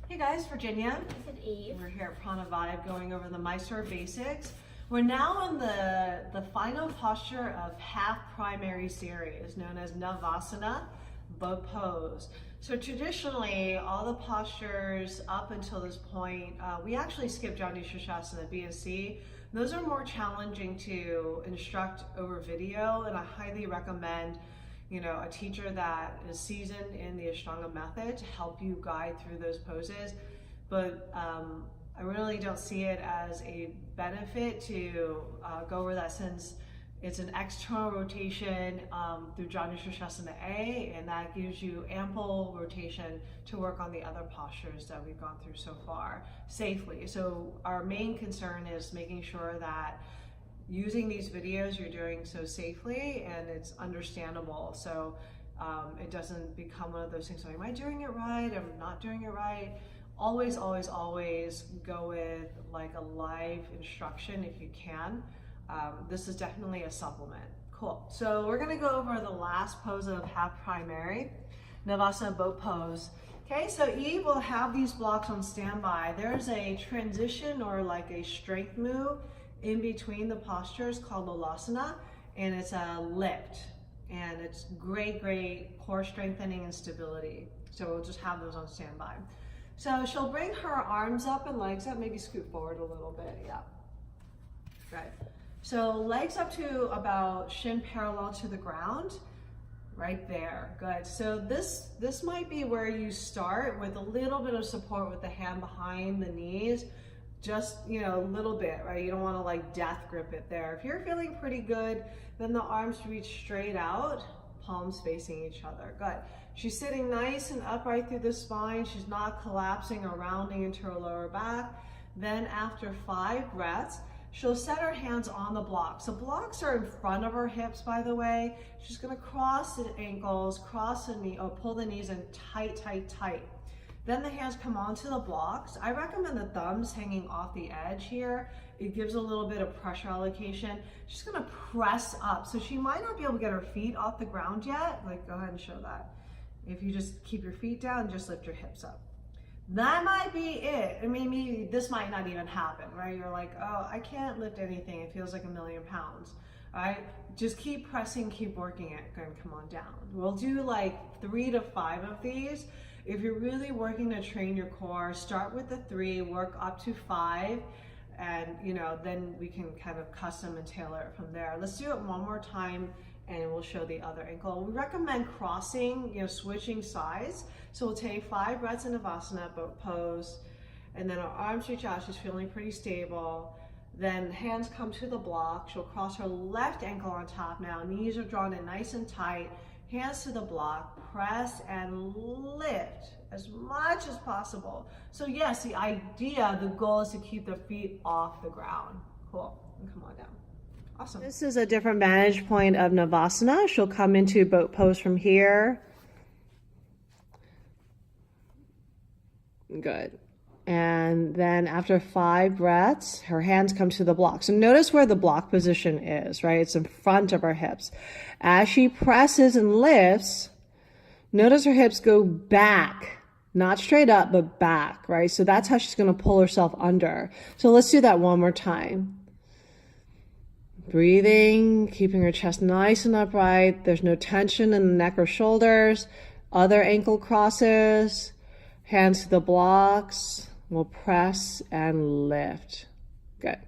Hey guys, Virginia. This is Eve. We're here at Prana Vibe going over the Mysore basics. We're now in the final posture of half primary series known as navasana, boat pose. So traditionally, all the postures up until this point, we actually skipped Janu Shirshasana, B and C. Those are more challenging to instruct over video, and I highly recommend a teacher that is seasoned in the Ashtanga method to help you guide through those poses. But I really don't see it as a benefit to go over that, since it's an external rotation through Janu Shirshasana A, and that gives you ample rotation to work on the other postures that we've gone through so far safely. So our main concern is making sure that using these videos you're doing so safely and it's understandable, so it doesn't become one of those things like, am I doing it right, I'm not doing it right. Always go with like a live instruction if you can. This is definitely a supplement. Cool. So we're going to go over the last pose of half primary, navasana boat pose. Okay, so Eve will have these blocks on standby. There's a transition or like a strength move in between the postures called Lolasana, and it's a lift, and it's great core strengthening and stability. So we'll just have those on standby. So she'll bring her arms up and legs up, maybe scoot forward a little bit, yeah. Good. So legs up to about shin parallel to the ground, right there, good. So this might be where you start with a little bit of support with the hand behind the knees, just a little bit, right? You don't want to like death grip it there. If you're feeling pretty good, then the arms reach straight out, palms facing each other. Good. She's sitting nice and upright through the spine. She's not collapsing or rounding into her lower back. Then after 5 breaths, she'll set her hands on the blocks. The blocks are in front of her hips, by the way. She's gonna cross the ankles, cross the knee, or pull the knees in tight. Then the hands come onto the blocks. I recommend the thumbs hanging off the edge here. It gives a little bit of pressure allocation. She's gonna press up. So she might not be able to get her feet off the ground yet. Like, go ahead and show that. If you just keep your feet down and just lift your hips up. That might be it. I mean, maybe this might not even happen, right? You're like, oh, I can't lift anything. It feels like 1,000,000 pounds, all right? Just keep pressing, keep working it. Go and come on down. We'll do like 3 to 5 of these. If you're really working to train your core, start with the 3, work up to 5, and then we can kind of custom and tailor it from there. Let's do it one more time, and we'll show the other ankle. We recommend crossing, switching sides. So we'll take 5 breaths in Navasana, boat pose, and then our arms reach out. She's feeling pretty stable. Then hands come to the block. She'll cross her left ankle on top now. Knees are drawn in nice and tight. Hands to the block, press and lift as much as possible. So yes, the goal is to keep the feet off the ground. Cool, and come on down. Awesome. This is a different vantage point of Navasana. She'll come into boat pose from here. Good. And then after 5 breaths, her hands come to the block. So notice where the block position is, right? It's in front of her hips. As she presses and lifts, notice her hips go back, not straight up, but back, right? So that's how she's going to pull herself under. So let's do that one more time. Breathing, keeping her chest nice and upright. There's no tension in the neck or shoulders. Other ankle crosses, hands to the blocks. We'll press and lift. Good.